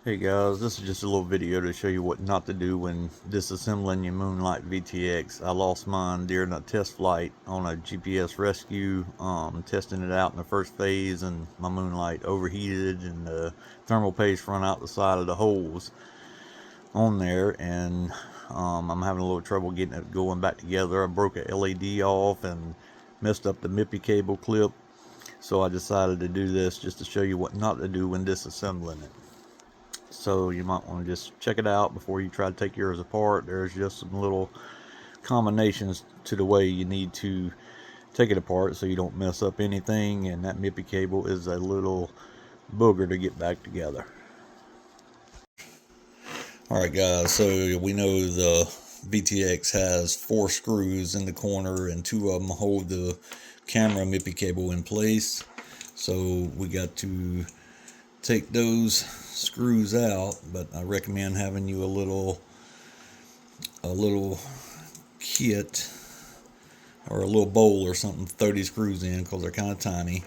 Hey guys, this is just a little video to show you what not to do when disassembling your Moonlight VTX. I lost mine during a test flight on a GPS rescue, testing it out in the first phase, and my Moonlight overheated and the thermal paste run out the side of the holes on there, and I'm having a little trouble getting it going back together. I broke a LED off and messed up the MIPI cable clip, so I decided to do this just to show you what not to do when disassembling it. So you might want to just check it out before you try to take yours apart. There's just some little combinations to the way you need to take it apart so you don't mess up anything, and that MIPI cable is a little booger to get back together. Alright guys, so we know the VTX has 4 screws in the corner and 2 of them hold the camera MIPI cable in place. So we got to take those screws out, but I recommend having you a little kit or a little bowl or something, 30 screws in, because they're kind of tiny.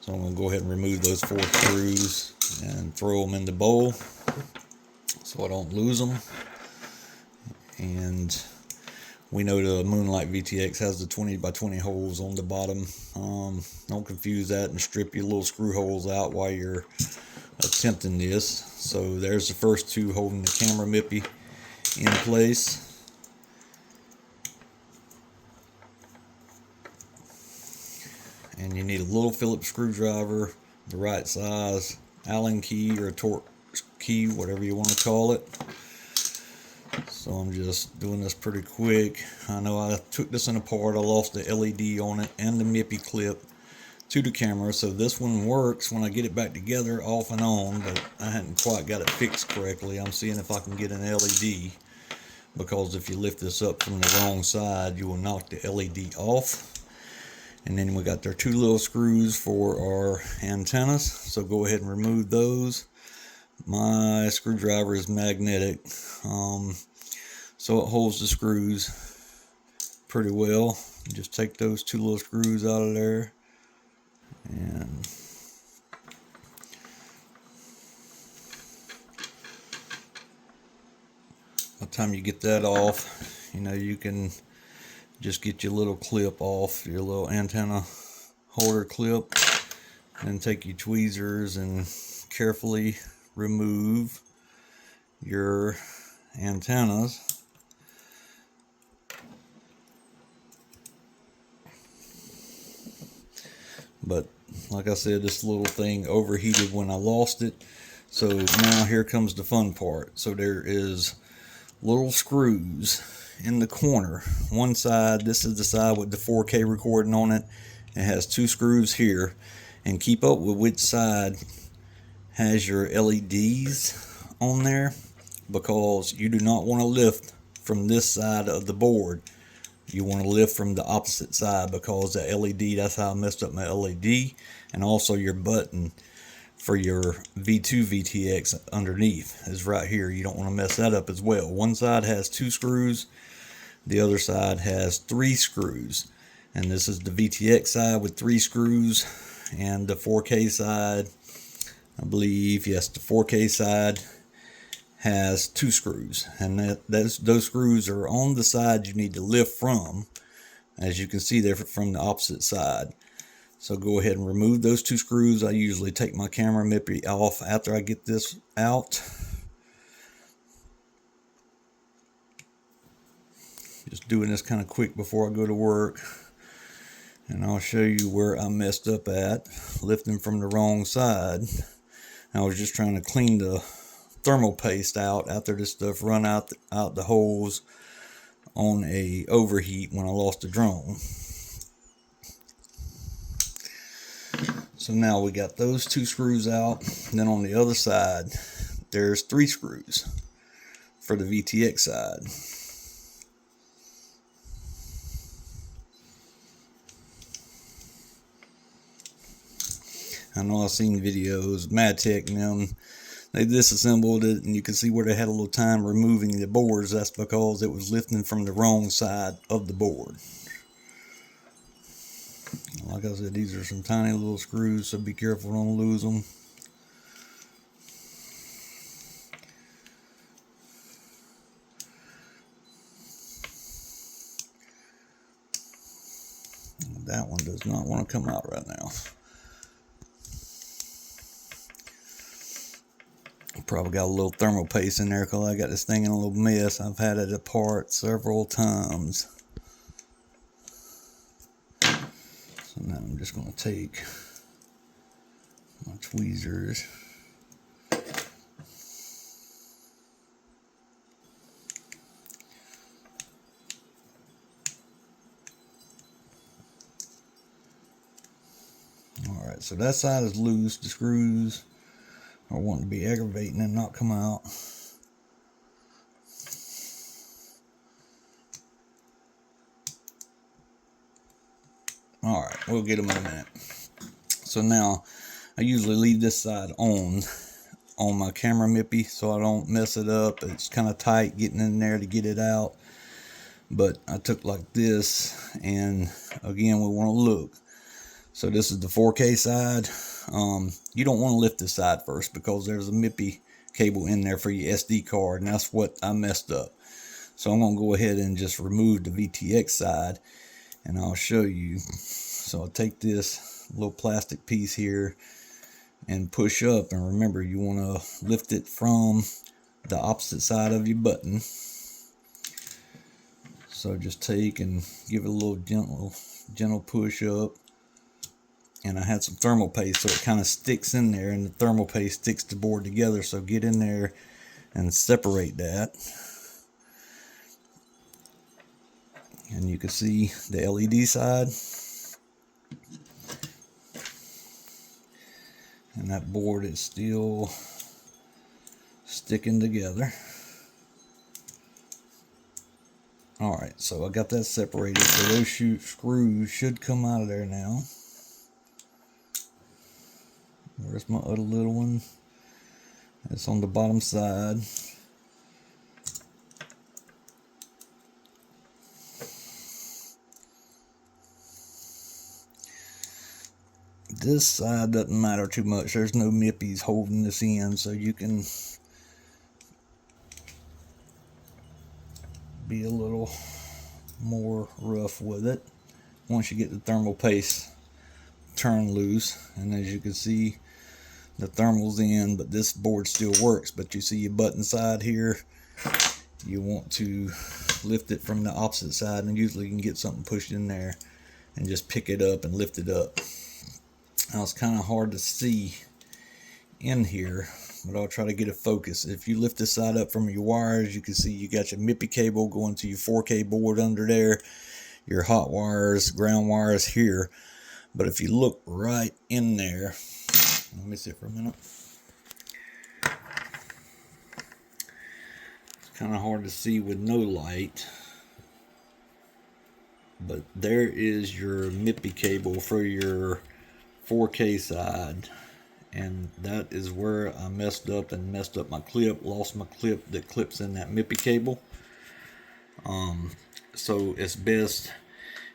So I'm going to go ahead and remove those 4 screws and throw them in the bowl so I don't lose them. And we know the Moonlight VTX has the 20 by 20 holes on the bottom. Don't confuse that and strip your little screw holes out while you're attempting this. So there's the first 2 holding the camera MIPI in place. And you need a little Phillips screwdriver, the right size, Allen key or a torque key, whatever you want to call it. So I'm just doing this pretty quick. I know I took this in apart. I lost the LED on it and the MIPI clip to the camera, so this one works when I get it back together off and on, but I hadn't quite got it fixed correctly. I'm seeing if I can get an LED, because if you lift this up from the wrong side you will knock the LED off. And then we got their 2 little screws for our antennas, so go ahead and remove those. My screwdriver is magnetic, so it holds the screws pretty well. Just take those 2 little screws out of there, and by the time you get that off, you know, you can just get your little clip off, your little antenna holder clip, and take your tweezers and carefully remove your antennas. But like I said, this little thing overheated when I lost it, so now here comes the fun part. So there is little screws in the corner. One side, this is the side with the 4K recording on it. It has 2 screws here, and keep up with which side has your LEDs on there, because you do not want to lift from this side of the board. You want to lift from the opposite side, because the LED, that's how I messed up my LED, and also your button for your V2 VTX underneath is right here. You don't want to mess that up as well. One side has 2 screws, the other side has 3 screws, and this is the VTX side with 3 screws, and the 4K side, I believe, yes, the 4K side has 2 screws, and those screws are on the side you need to lift from. As you can see, they're from the opposite side. So go ahead and remove those 2 screws. I usually take my camera MIPI off after I get this out. Just doing this kind of quick before I go to work. And I'll show you where I messed up at, lifting from the wrong side. I was just trying to clean the thermal paste out after this stuff run out the holes on a overheat when I lost the drone. So now we got those 2 screws out. And then on the other side, there's 3 screws for the VTX side. I know I've seen videos, MadTech and them, they disassembled it, and you can see where they had a little time removing the boards. That's because it was lifting from the wrong side of the board. Like I said, these are some tiny little screws, so be careful, don't lose them. That one does not want to come out right now. Probably got a little thermal paste in there because I got this thing in a little mess. I've had it apart several times. So now I'm just going to take my tweezers. Alright, so that side is loose. The screws are wanting to be aggravating and not come out. Alright, we'll get them in a minute. So now, I usually leave this side on my camera mippy so I don't mess it up. It's kind of tight getting in there to get it out. But I took like this, and again, we want to look. So this is the 4K side. You don't want to lift this side first because there's a MIPI cable in there for your SD card, and that's what I messed up. So I'm going to go ahead and just remove the VTX side, and I'll show you. So I'll take this little plastic piece here and push up, and remember, you want to lift it from the opposite side of your button. So just take and give it a little gentle push up. And I had some thermal paste, so it kind of sticks in there, and the thermal paste sticks the board together. So get in there and separate that. And you can see the LED side. And that board is still sticking together. Alright, so I got that separated. So those screws should come out of there now. Where's my other little one? It's on the bottom side. This side doesn't matter too much. There's no MIPIs holding this in, so you can be a little more rough with it once you get the thermal paste turned loose. And as you can see, the thermal's in, but this board still works. But you see your button side here, you want to lift it from the opposite side, and usually you can get something pushed in there and just pick it up and lift it up. Now it's kind of hard to see in here, but I'll try to get a focus. If you lift this side up from your wires, you can see you got your MIPI cable going to your 4K board under there, your hot wires, ground wires here. But if you look right in there, let me see it for a minute. It's kind of hard to see with no light, but there is your MIPI cable for your 4K side, and that is where I messed up my clip, lost my clip that clips in that MIPI cable. So it's best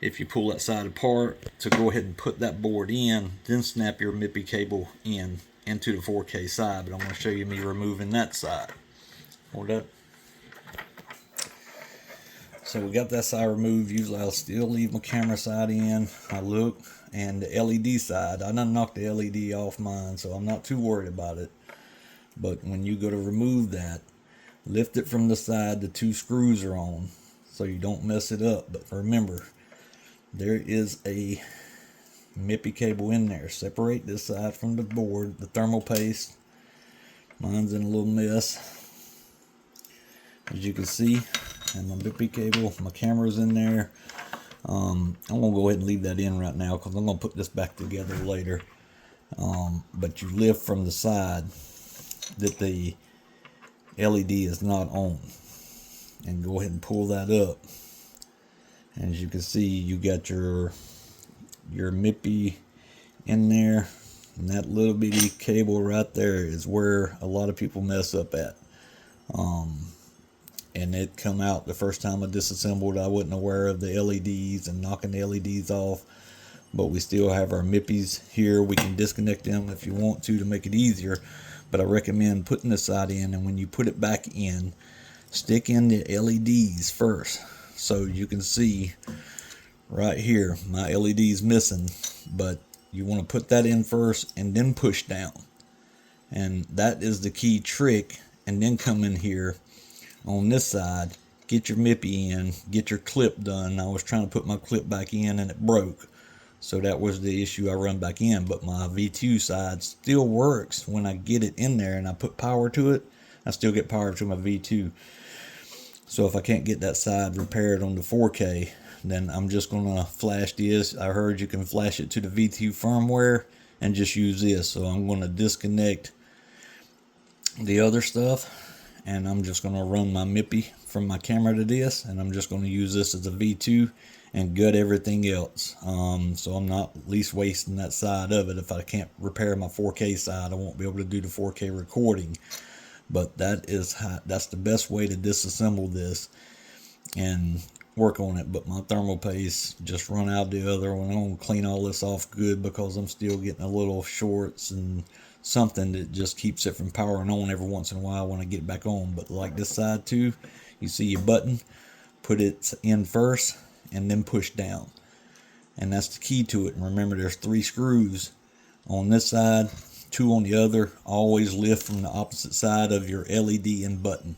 if you pull that side apart to go ahead and put that board in, then snap your MIPI cable into the 4K side. But I'm going to show you me removing that side. Hold up. So we got that side removed. Usually I'll still leave my camera side in. I look, and the LED side, I done knocked the LED off mine, so I'm not too worried about it. But when you go to remove that, lift it from the side the two screws are on, so you don't mess it up. But remember, there is a MIPI cable in there. Separate this side from the board, the thermal paste. Mine's in a little mess, as you can see. And my MIPI cable, my camera's in there. I'm going to go ahead and leave that in right now because I'm going to put this back together later. But you lift from the side that the LED is not on, and go ahead and pull that up. And as you can see, you got your MIPI in there, and that little bitty cable right there is where a lot of people mess up at. And it come out the first time I disassembled. I wasn't aware of the LEDs and knocking the LEDs off, but we still have our MIPIs here. We can disconnect them if you want to make it easier, but I recommend putting this side in, and when you put it back in, stick in the LEDs first so you can see right here, my LED is missing, but you want to put that in first and then push down. And that is the key trick. And then come in here on this side, get your MIPI in, get your clip done. I was trying to put my clip back in and it broke. So that was the issue. I run back in, but my V2 side still works when I get it in there and I put power to it. I still get power to my V2. So if I can't get that side repaired on the 4K, then I'm just gonna flash this. I heard you can flash it to the V2 firmware and just use this. So I'm gonna disconnect the other stuff and I'm just gonna run my MIPI from my camera to this, and I'm just gonna use this as a V2 and gut everything else. So I'm not at least wasting that side of it. If I can't repair my 4K side, I won't be able to do the 4K recording. But that's the best way to disassemble this and work on it. But my thermal paste just run out the other one. I'm gonna clean all this off good because I'm still getting a little shorts and something that just keeps it from powering on every once in a while when I get it back on. But like this side too, you see your button, put it in first and then push down, and that's the key to it. And remember, there's 3 screws on this side, 2 on the other. Always lift from the opposite side of your LED and button.